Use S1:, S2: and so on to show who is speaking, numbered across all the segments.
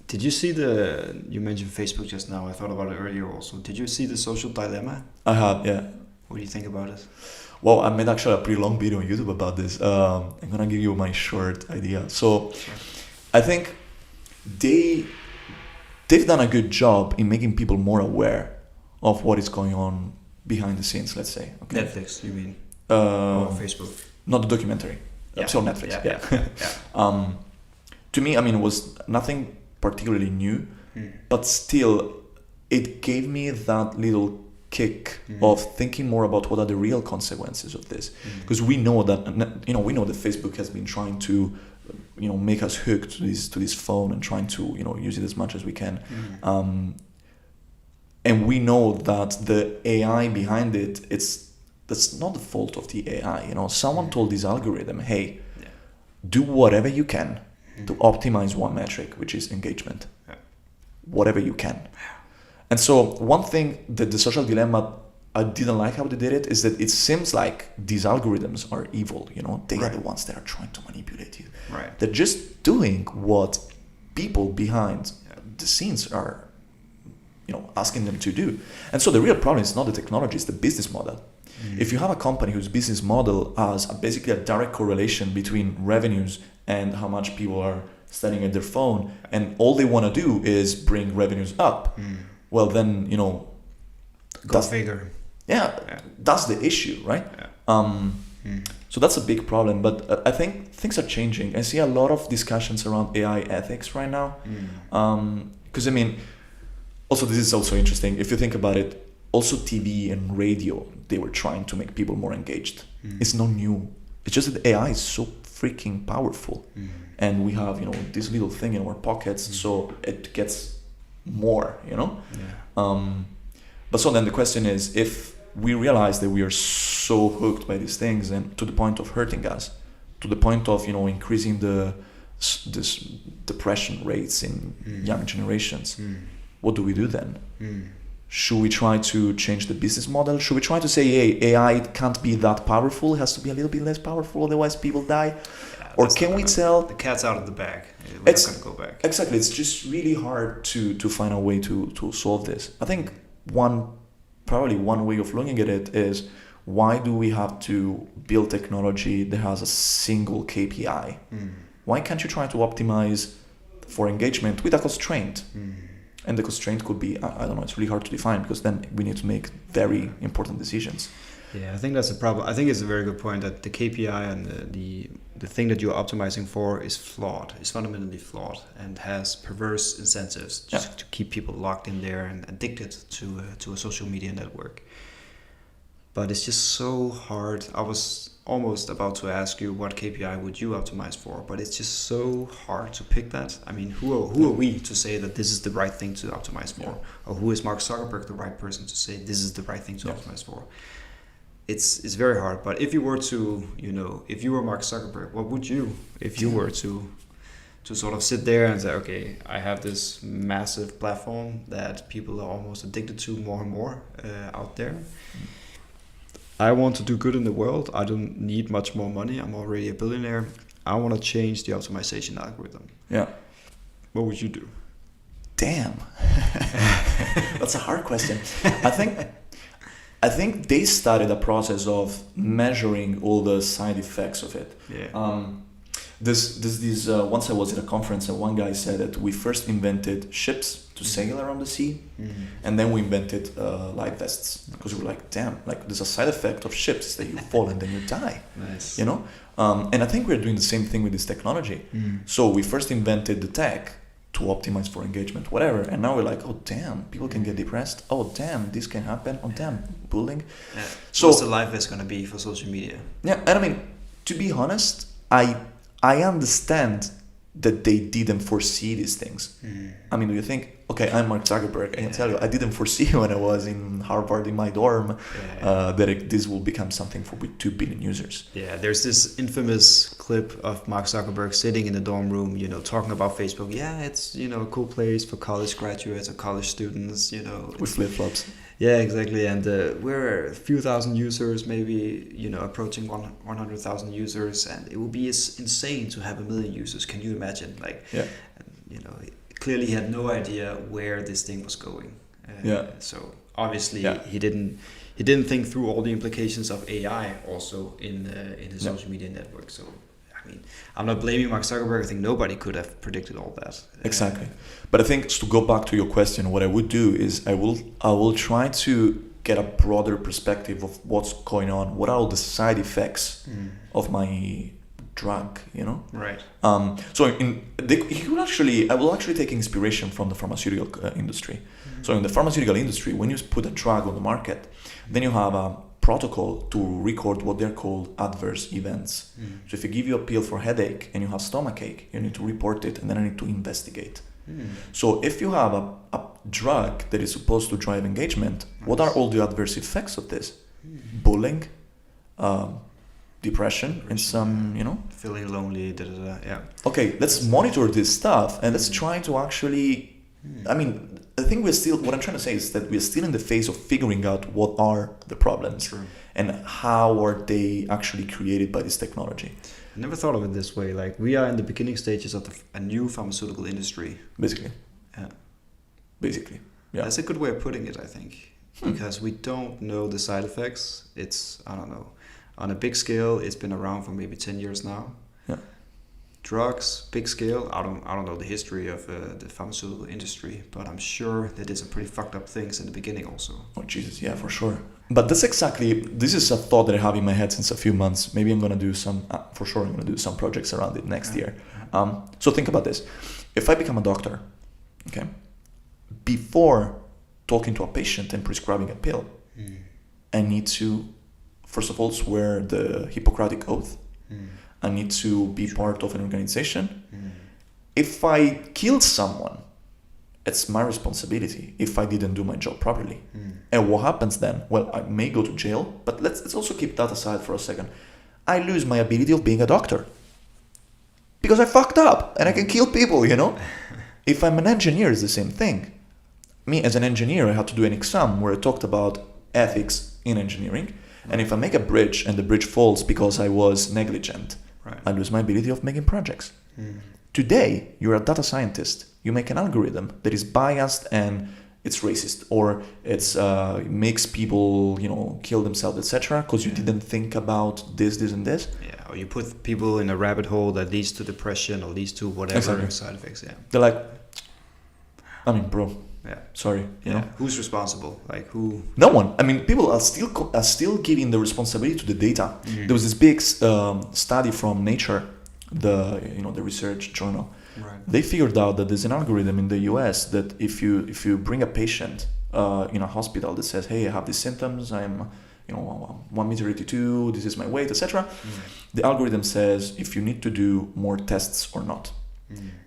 S1: Did you see you mentioned Facebook just now, I thought about it earlier also. Did you see the social dilemma?
S2: I have, yeah.
S1: What do you think about it?
S2: Well, I made actually a pretty long video on YouTube about this. I'm gonna give you my short idea. So,
S1: Sure.
S2: I think they've done a good job in making people more aware of what is going on behind the scenes. Let's say, okay.
S1: Netflix, you mean? Or Facebook?
S2: Not the documentary.
S1: Yeah.
S2: So Netflix.
S1: Yeah.
S2: Yeah. To me, I mean, it was nothing particularly new, but still, it gave me that little kick of thinking more about what are the real consequences of this, because we know that Facebook has been trying to make us hooked to this phone and trying to use it as much as we can, and we know that the AI behind that's not the fault of the AI. Someone told this algorithm, hey, do whatever you can to optimize one metric, which is engagement. Whatever you can. And so one thing that the social dilemma, I didn't like how they did it, is that it seems like these algorithms are evil. They are the ones that are trying to manipulate you.
S1: Right.
S2: They're just doing what people behind the scenes are asking them to do. And so the real problem is not the technology, it's the business model. If you have a company whose business model has basically a direct correlation between revenues and how much people are standing at their phone, and all they want to do is bring revenues up, well then,
S1: Go figure.
S2: Yeah, that's the issue, right? So that's a big problem, but I think things are changing. I see a lot of discussions around AI ethics right now. Because also this is also interesting. If you think about it, also TV and radio, they were trying to make people more engaged. It's not new. It's just that AI is so freaking powerful. And we have, this little thing in our pockets, so it gets more, But so then the question is, if we realize that we are so hooked by these things and to the point of hurting us, to the point of, increasing this depression rates in young generations, what do we do then? Should we try to change the business model? Should we try to say, hey, AI can't be that powerful, it has to be a little bit less powerful, otherwise people die? Or can we tell...
S1: The cat's out of the bag. We're not going to go back.
S2: Exactly. It's just really hard to find a way to solve this. I think probably one way of looking at it is, why do we have to build technology that has a single KPI? Why can't you try to optimize for engagement with a constraint? And the constraint could be, I don't know, it's really hard to define, because then we need to make very important decisions.
S1: Yeah, I think that's a problem. I think it's a very good point that the KPI and the thing that you're optimizing for is flawed. It's fundamentally flawed and has perverse incentives to keep people locked in there and addicted to a social media network. But it's just so hard. I was almost about to ask you what KPI would you optimize for, but it's just so hard to pick that. Who are we to say that this is the right thing to optimize for? Or who is Mark Zuckerberg the right person to say this is the right thing to optimize for? It's very hard. But if you were to, if you were Mark Zuckerberg, what would you, if you were to sort of sit there and say, okay, I have this massive platform that people are almost addicted to more and more out there. I want to do good in the world. I don't need much more money. I'm already a billionaire. I want to change the optimization algorithm.
S2: Yeah.
S1: What would you do?
S2: Damn. That's a hard question. I think they started a process of measuring all the side effects of it.
S1: Yeah.
S2: Once I was at a conference and one guy said that we first invented ships to sail around the sea, and then we invented life vests, because we were like, damn, like there's a side effect of ships that you fall and then you die.
S1: Nice.
S2: And I think we're doing the same thing with this technology. So we first invented the tech to optimize for engagement, whatever, and now we're like, oh damn, people can get depressed. Oh damn, this can happen. Oh damn, bullying.
S1: Yeah.
S2: So
S1: what's the life vest gonna be for social media?
S2: Yeah, and to be honest, I understand that they didn't foresee these things. Do you think, okay, I'm Mark Zuckerberg, I can tell you, I didn't foresee when I was in Harvard in my dorm that this will become something with 2 billion users.
S1: Yeah, there's this infamous clip of Mark Zuckerberg sitting in the dorm room, talking about Facebook. Yeah, it's, a cool place for college graduates or college students,
S2: With flip-flops.
S1: Yeah, exactly. And we're a few thousand users, maybe, approaching 100,000 users. And it would be insane to have 1 million users. Can you imagine? clearly he had no idea where this thing was going. So obviously he didn't think through all the implications of AI also in his social media network. So I mean, I'm not blaming Mark Zuckerberg. I think nobody could have predicted all that.
S2: Exactly. But I think to go back to your question, what I would do is I will try to get a broader perspective of what's going on. What are all the side effects of my drug?
S1: Right.
S2: So I will actually take inspiration from the pharmaceutical industry. So in the pharmaceutical industry, when you put a drug on the market, then you have a protocol to record what they're called adverse events. So if you give you a pill for headache and you have stomachache, you need to report it, and then I need to investigate. So if you have a drug that is supposed to drive engagement, what are all the adverse effects of this? Bullying, depression, and some,
S1: feeling lonely, yeah.
S2: Okay, let's monitor this stuff and let's try to actually, I mean, I think what I'm trying to say is that we're still in the phase of figuring out what are the problems and how are they actually created by this technology.
S1: I never thought of it this way. Like, we are in the beginning stages of a new pharmaceutical industry.
S2: Basically. Yeah.
S1: That's a good way of putting it, I think. Because we don't know the side effects. It's, I don't know, on a big scale, it's been around for maybe 10 years now.
S2: Yeah.
S1: Drugs, big scale, I don't know the history of the pharmaceutical industry, but I'm sure they did some pretty fucked up things in the beginning also.
S2: Oh, Jesus, yeah, for sure. But this is a thought that I have in my head since a few months. Maybe I'm going to do some projects around it next year. So think about this. If I become a doctor, okay, before talking to a patient and prescribing a pill, I need to, first of all, swear the Hippocratic Oath. I need to be part of an organization. If I kill someone, it's my responsibility if I didn't do my job properly. And what happens then? Well, I may go to jail, but let's also keep that aside for a second. I lose my ability of being a doctor because I fucked up and I can kill people, If I'm an engineer, it's the same thing. Me, as an engineer, I had to do an exam where I talked about ethics in engineering. And if I make a bridge and the bridge falls because I was negligent, I lose my ability of making projects. Today, you're a data scientist. You make an algorithm that is biased and it's racist, or it's makes people, kill themselves, etc. Because you didn't think about this, and this.
S1: Yeah, or you put people in a rabbit hole that leads to depression or leads to whatever side effects. Yeah,
S2: they're like, I mean, bro.
S1: Yeah.
S2: Sorry. You know?
S1: Who's responsible? Like who?
S2: No one. I mean, people are still giving the responsibility to the data. There was this big study from Nature, the research journal.
S1: Right.
S2: They figured out that there's an algorithm in the US that if you bring a patient in a hospital that says, hey, I have these symptoms, I'm 1.82 m, this is my weight, etc. The algorithm says if you need to do more tests or not.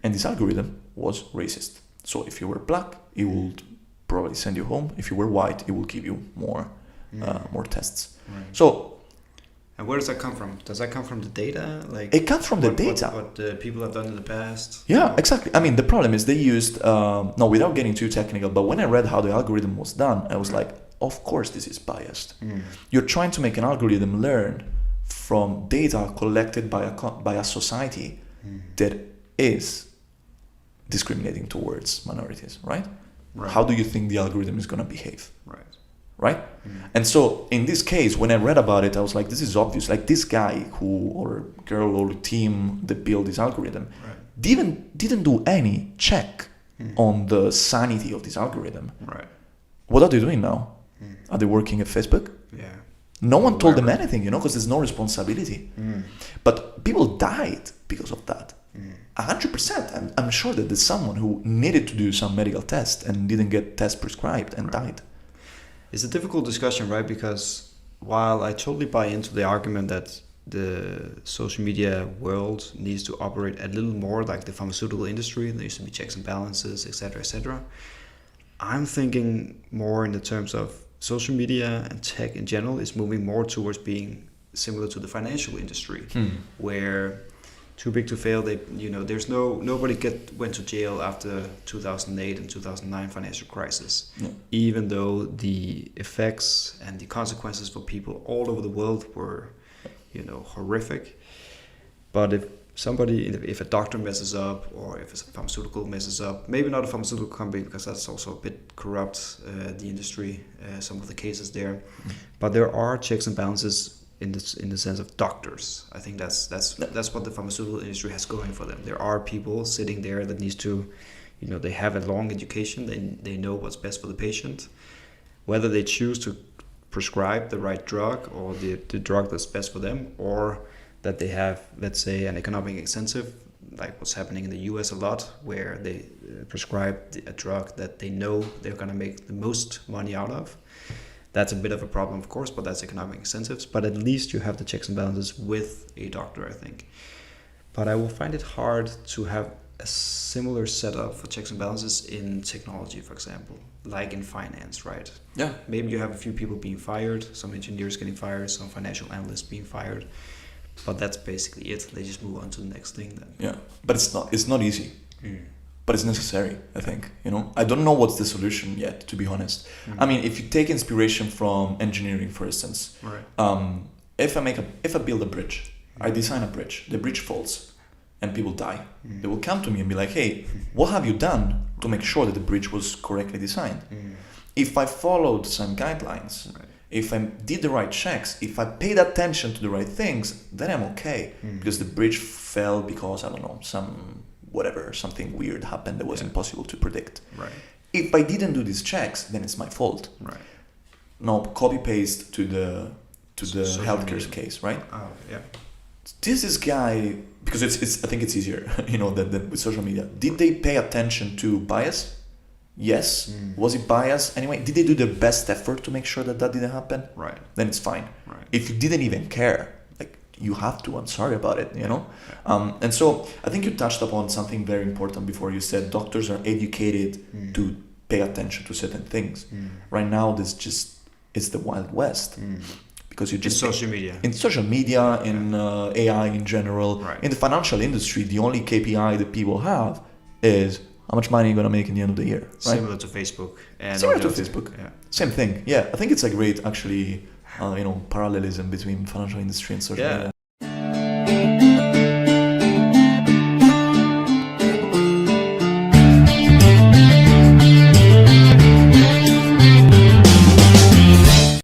S2: And this algorithm was racist. So if you were black, it would probably send you home. If you were white, it will give you more tests. Right. So,
S1: and where does that come from? Does that come from the data? Like
S2: it comes from the data.
S1: What people have done in the past?
S2: Yeah, exactly. I mean, the problem is they used, without getting too technical, but when I read how the algorithm was done, I was like, of course this is biased. You're trying to make an algorithm learn from data collected by a society that is discriminating towards minorities, right? How do you think the algorithm is going to behave? Right? And so in this case, when I read about it, I was like, this is obvious. Like this guy or girl or team that built this algorithm didn't do any check on the sanity of this algorithm. What are they doing now? Are they working at Facebook?
S1: Yeah.
S2: No one told them anything, because there's no responsibility. But people died because of that. 100%. I'm sure that there's someone who needed to do some medical test and didn't get test prescribed and died.
S1: It's a difficult discussion, right? Because while I totally buy into the argument that the social media world needs to operate a little more like the pharmaceutical industry, there used to be checks and balances, etc., I'm thinking more in the terms of social media and tech in general is moving more towards being similar to the financial industry, where too big to fail. There's nobody went to jail after 2008 and 2009 financial crisis, even though the effects and the consequences for people all over the world were, horrific. But if somebody, if a doctor messes up, or if a pharmaceutical messes up, maybe not a pharmaceutical company because that's also a bit corrupt, the industry, some of the cases there, but there are checks and balances in the sense of doctors. I think that's what the pharmaceutical industry has going for them. There are people sitting there that needs to, they have a long education. They know what's best for the patient, whether they choose to prescribe the right drug or the drug that's best for them, or that they have, let's say, an economic incentive, like what's happening in the US a lot, where they prescribe a drug that they know they're going to make the most money out of. That's a bit of a problem, of course, but that's economic incentives. But at least you have the checks and balances with a doctor, I think. But I will find it hard to have a similar setup for checks and balances in technology, for example, like in finance, right?
S2: Yeah.
S1: Maybe you have a few people being fired, some engineers getting fired, some financial analysts being fired, but that's basically it. They just move on to the next thing then.
S2: Yeah, but it's not easy. But it's necessary, I think. I don't know what's the solution yet, to be honest. I mean, if you take inspiration from engineering, for instance,
S1: right.
S2: If I build a bridge, I design a bridge, the bridge falls, and people die. They will come to me and be like, hey, what have you done to make sure that the bridge was correctly designed? If I followed some guidelines,
S1: right.
S2: If I did the right checks, if I paid attention to the right things, then I'm okay. Because the bridge fell because, I don't know, something weird happened that was impossible to predict.
S1: Right.
S2: If I didn't do these checks, then it's my fault.
S1: Right.
S2: No, copy paste to the healthcare case, right?
S1: Oh, yeah.
S2: This guy, because it's I think it's easier, than with social media. Did they pay attention to bias? Yes. Was it bias anyway? Did they do their best effort to make sure that didn't happen?
S1: Right.
S2: Then it's fine.
S1: Right.
S2: If you didn't even care, you have to. I'm sorry about it. And so I think you touched upon something very important before. You said doctors are educated to pay attention to certain things. Right now, it's the Wild West. Because you just
S1: in social media,
S2: in AI in general,
S1: right.
S2: In the financial industry, the only KPI that people have is how much money you're gonna make in the end of the year. Right?
S1: Similar to Facebook.
S2: Yeah. Same thing. Yeah, I think it's a great actually, parallelism between financial industry and social media.